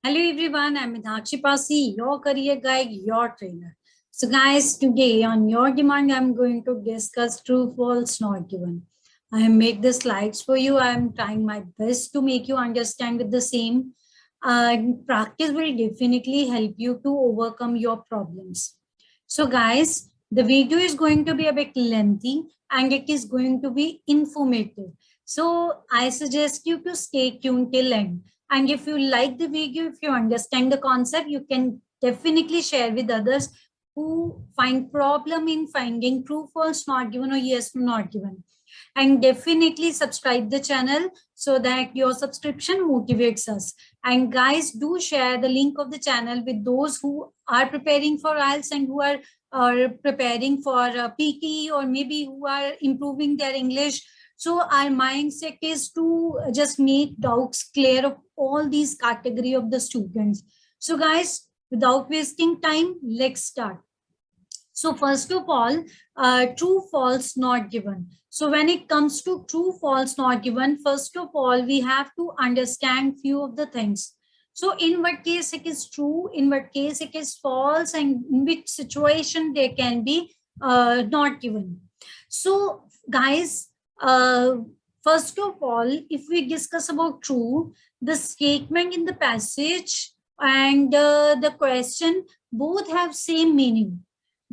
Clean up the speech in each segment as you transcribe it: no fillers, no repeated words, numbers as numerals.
Hello everyone, I'm Meenakshi Pasi, your career guide, your trainer. So guys, today on your demand, I'm going to discuss true, false, not given. I have made the slides for you. I'm trying my best to make you understand with the same. Practice will definitely help you to overcome your problems. So guys, the video is going to be a bit lengthy and it is going to be informative. So I suggest you to stay tuned till end. And if you like the video, if you understand the concept, you can definitely share with others who find problem in finding true, false, not given, or yes, not given. And definitely subscribe the channel so that your subscription motivates us. And guys, do share the link of the channel with those who are preparing for IELTS and who are preparing for PT, or maybe who are improving their English. So our mindset is to just make doubts clear of all these category of the students. So guys, without wasting time, let's start. So first of all, true, false, not given. So when it comes to true, false, not given, first of all, we have to understand few of the things. So in what case it is true, in what case it is false, and in which situation they can be not given. So guys, first of all, if we discuss about true, the statement in the passage and the question both have same meaning.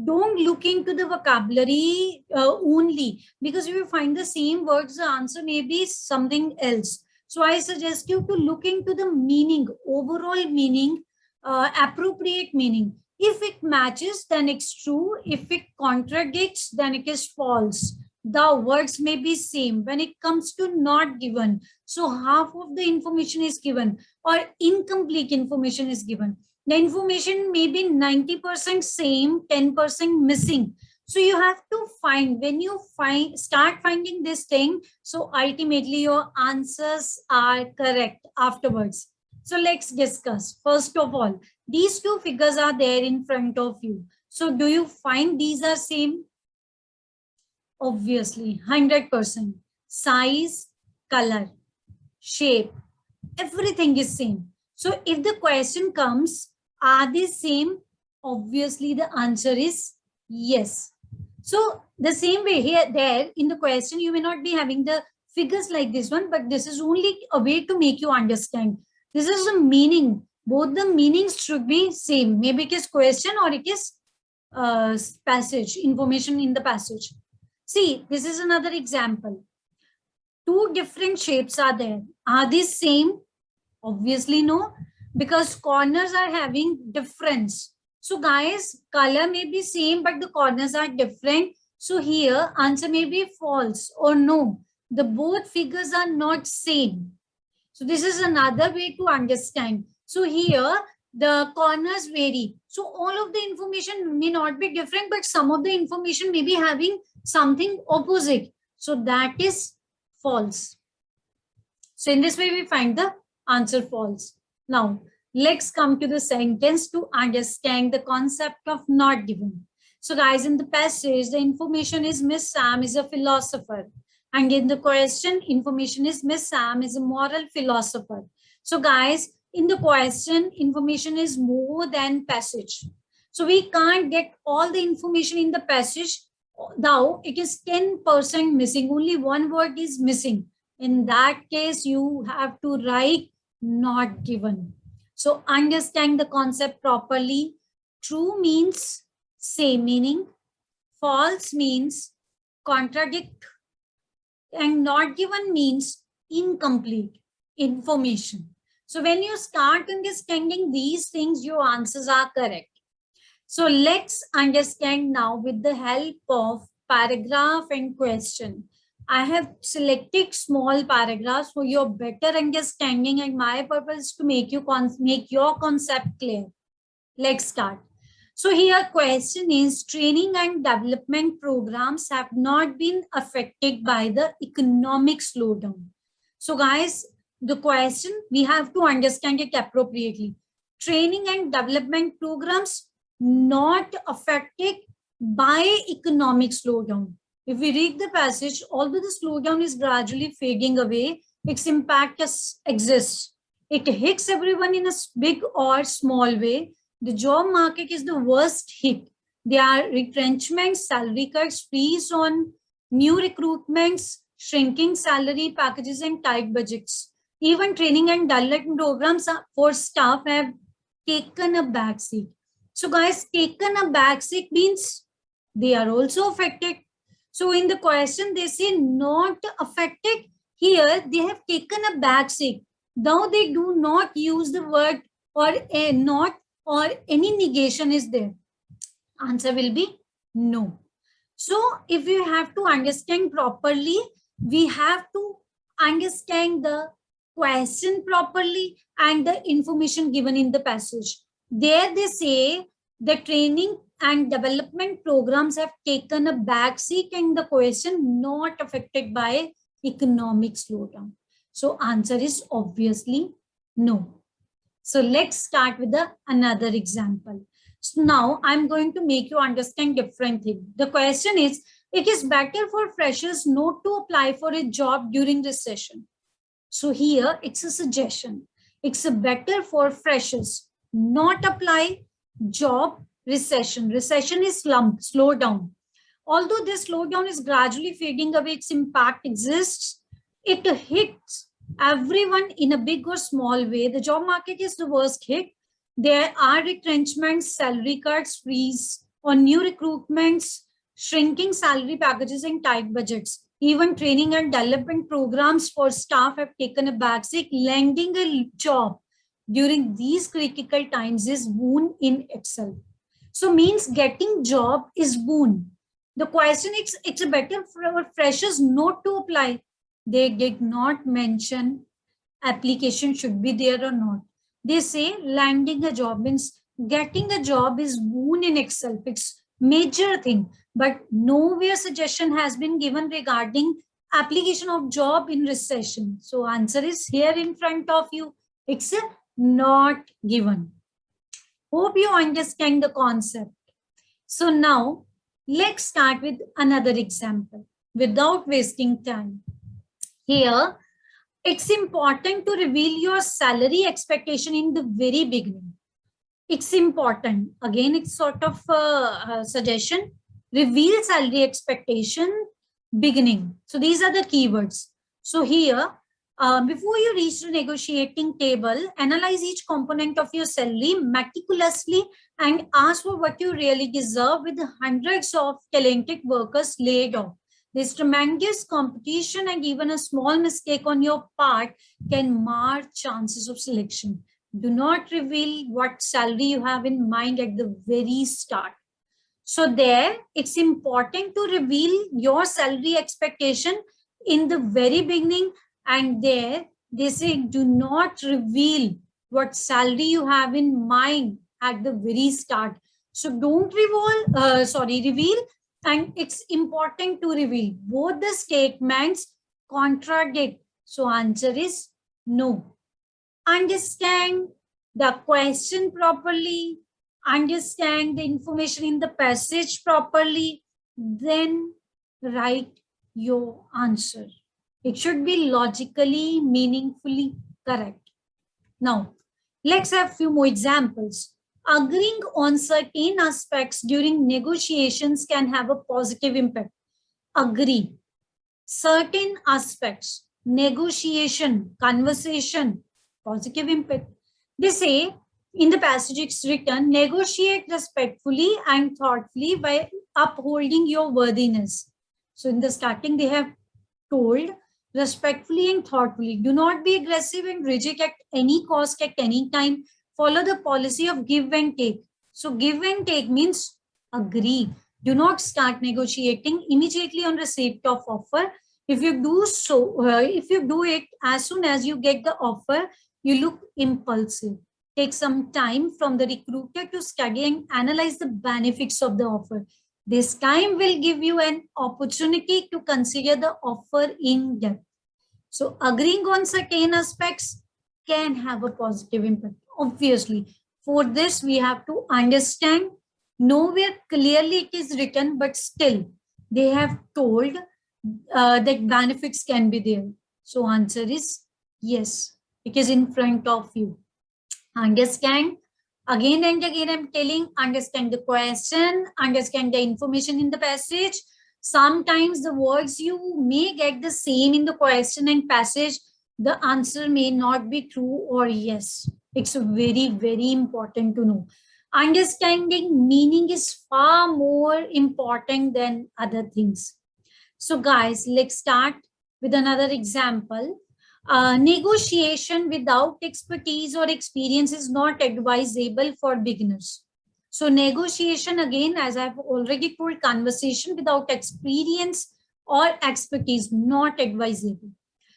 Don't look into the vocabulary only, because you will find the same words, the answer may be something else. So I suggest you to look into the meaning, overall meaning, appropriate meaning. If it matches, then it's true. If it contradicts, then it is false. The words may be same. When it comes to not given, so half of the information is given or incomplete information is given. The information may be 90% same, 10% missing. So you have to find, when you start finding this thing, so ultimately your answers are correct afterwards. So let's discuss. First of all, these two figures are there in front of you. So do you find these are same? Obviously, 100%. Size, color, shape, everything is same. So if the question comes, are they same? Obviously, the answer is yes. So the same way here, there in the question, you may not be having the figures like this one, but this is only a way to make you understand. This is the meaning. Both the meanings should be same. Maybe it is question or it is passage, information in the passage. See, this is another example. Two different shapes are there. Are they same? Obviously no, because corners are having difference. So guys, color may be same, but the corners are different. So here answer may be false or no. The both figures are not same. So this is another way to understand. So here the corners vary. So all of the information may not be different, but some of the information may be having something opposite. So that is false. So in this way we find the answer false. Now, let's come to the sentence to understand the concept of not given. So guys, in the passage, the information is Miss Sam is a philosopher. And in the question, information is Miss Sam is a moral philosopher. So guys, in the question, information is more than passage. So we can't get all the information in the passage. Now, it is 10% missing. Only one word is missing. In that case, you have to write not given. So understand the concept properly. True means same meaning. False means contradict. And not given means incomplete information. So when you start understanding these things, your answers are correct. So let's understand now with the help of paragraph and question. I have selected small paragraphs for your better understanding, and my purpose is to make your concept clear. Let's start. So here question is, training and development programs have not been affected by the economic slowdown. So guys, the question, we have to understand it appropriately. Training and development programs not affected by economic slowdown. If we read the passage, although the slowdown is gradually fading away, its impact exists. It hits everyone in a big or small way. The job market is the worst hit. There are retrenchments, salary cuts, freeze on new recruitments, shrinking salary packages, and tight budgets. Even training and development programs for staff have taken a backseat. So, guys, taken a backseat means they are also affected. So, in the question, they say not affected. Here, they have taken a backseat. Now, they do not use the word or a not or any negation is there. Answer will be no. So, if you have to understand properly, we have to understand the question properly and the information given in the passage. There they say the training and development programs have taken a backseat in the question, not affected by economic slowdown. So answer is obviously no. So let's start with another example. So now I'm going to make you understand different thing. The question is, it is better for freshers not to apply for a job during recession. So here it's a suggestion. It's better for freshers not apply job recession. Recession is slump, slow down. Although this slowdown is gradually fading away, its impact exists. It hits everyone in a big or small way. The job market is the worst hit. There are retrenchments, salary cuts, freeze on new recruitments, shrinking salary packages, and tight budgets. Even training and development programs for staff have taken a backseat. Landing a job during these critical times is boon in itself. So means getting job is boon. The question is, it's better for freshers not to apply. They did not mention application should be there or not. They say landing a job means getting a job is boon in itself. It's major thing, but nowhere suggestion has been given regarding application of job in recession. So answer is here in front of you. It's not given. Hope you understand the concept. So now let's start with another example without wasting time. Here, it's important to reveal your salary expectation in the very beginning. It's important. Again, it's sort of a suggestion. Reveal salary expectation beginning. So these are the keywords. So here, before you reach the negotiating table, analyze each component of your salary meticulously and ask for what you really deserve with hundreds of talented workers laid off. There's tremendous competition and even a small mistake on your part can mar chances of selection. Do not reveal what salary you have in mind at the very start. So there, it's important to reveal your salary expectation in the very beginning, and there they say do not reveal what salary you have in mind at the very start. So don't reveal, and it's important to reveal. Both the statements contradict. So answer is no. Understand the question properly, understand the information in the passage properly, then write your answer. It should be logically, meaningfully correct. Now, let's have few more examples. Agreeing on certain aspects during negotiations can have a positive impact. Agree. Certain aspects, negotiation, conversation, positive impact. They say in the passage it's written, negotiate respectfully and thoughtfully by upholding your worthiness. So in the starting, they have told respectfully and thoughtfully. Do not be aggressive and rigid at any cost at any time. Follow the policy of give and take. So give and take means agree. Do not start negotiating immediately on receipt of offer. If you do so, if you do it as soon as you get the offer, you look impulsive. Take some time from the recruiter to study and analyze the benefits of the offer. This time will give you an opportunity to consider the offer in depth. So agreeing on certain aspects can have a positive impact. Obviously, for this, we have to understand. Nowhere clearly it is written, but still they have told that benefits can be there. So answer is yes. It is in front of you. Understand? Again and again, I'm telling, understand the question, understand the information in the passage. Sometimes the words you may get the same in the question and passage, the answer may not be true or yes. It's very, very important to know. Understanding meaning is far more important than other things. So guys, let's start with another example. Negotiation without expertise or experience is not advisable for beginners. So negotiation, again, as I've already told, conversation without experience or expertise, not advisable.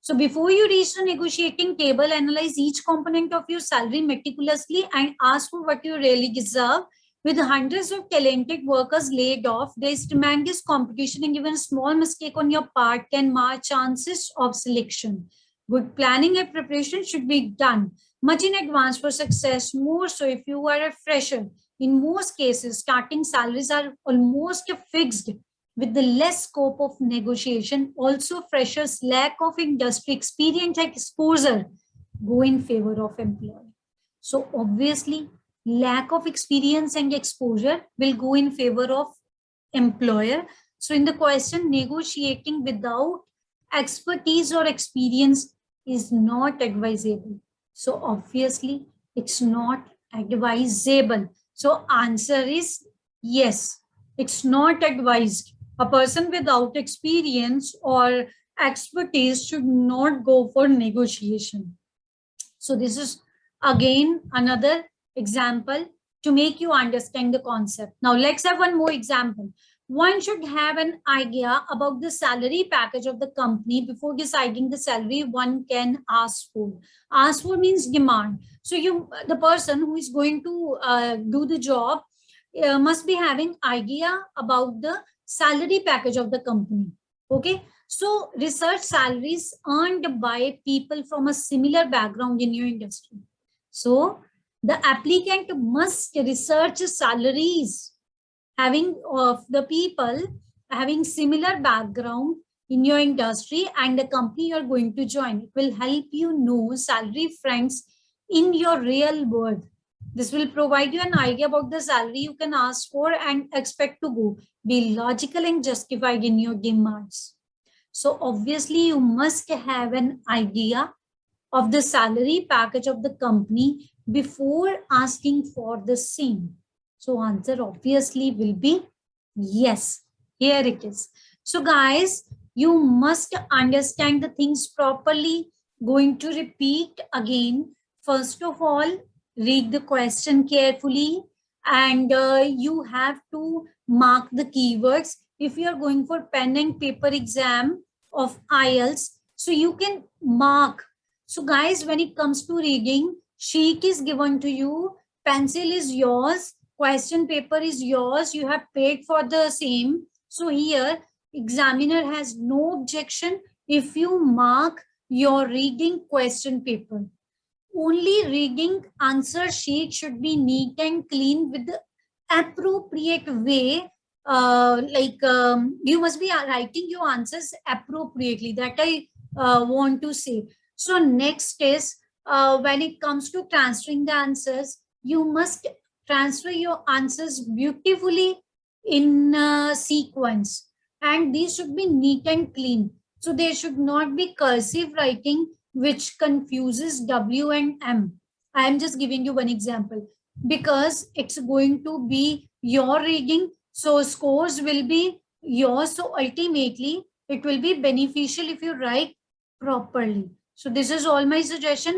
So before you reach the negotiating table, analyze each component of your salary meticulously and ask for what you really deserve. With hundreds of talented workers laid off, there is tremendous competition, and even a small mistake on your part can mar chances of selection. Good planning and preparation should be done much in advance for success, more so if you are a fresher. In most cases, starting salaries are almost fixed with the less scope of negotiation. Also, freshers' lack of industry experience and exposure go in favor of employer. So obviously, lack of experience and exposure will go in favor of employer. So in the question, negotiating without expertise or experience is not advisable. So obviously, it's not advisable. So answer is yes, it's not advised. A person without experience or expertise should not go for negotiation. So this is again another example to make you understand the concept. Now let's have one more example. One should have an idea about the salary package of the company before deciding the salary one can ask for. Ask for means demand. So the person who is going to do the job must be having idea about the salary package of the company. Okay. So research salaries earned by people from a similar background in your industry. So the applicant must research salaries having of the people having similar background in your industry and the company you're going to join. It will help you know salary friends in your real world. This will provide you an idea about the salary you can ask for and expect to go. Be logical and justified in your demands. So obviously you must have an idea of the salary package of the company before asking for the same. So answer obviously will be yes. Here it is. So guys, you must understand the things properly. Going to repeat again. First of all, read the question carefully and you have to mark the keywords. If you are going for pen and paper exam of IELTS, so you can mark. So guys, when it comes to reading, sheet is given to you, pencil is yours, question paper is yours, you have paid for the same. So here, examiner has no objection if you mark your reading question paper. Only reading answer sheet should be neat and clean with the appropriate way. You must be writing your answers appropriately. That I want to say. So next is when it comes to transferring the answers, you must transfer your answers beautifully in sequence, and these should be neat and clean. So there should not be cursive writing which confuses W and M. I am just giving you one example because it's going to be your reading. So scores will be yours. So ultimately, it will be beneficial if you write properly. So this is all my suggestion.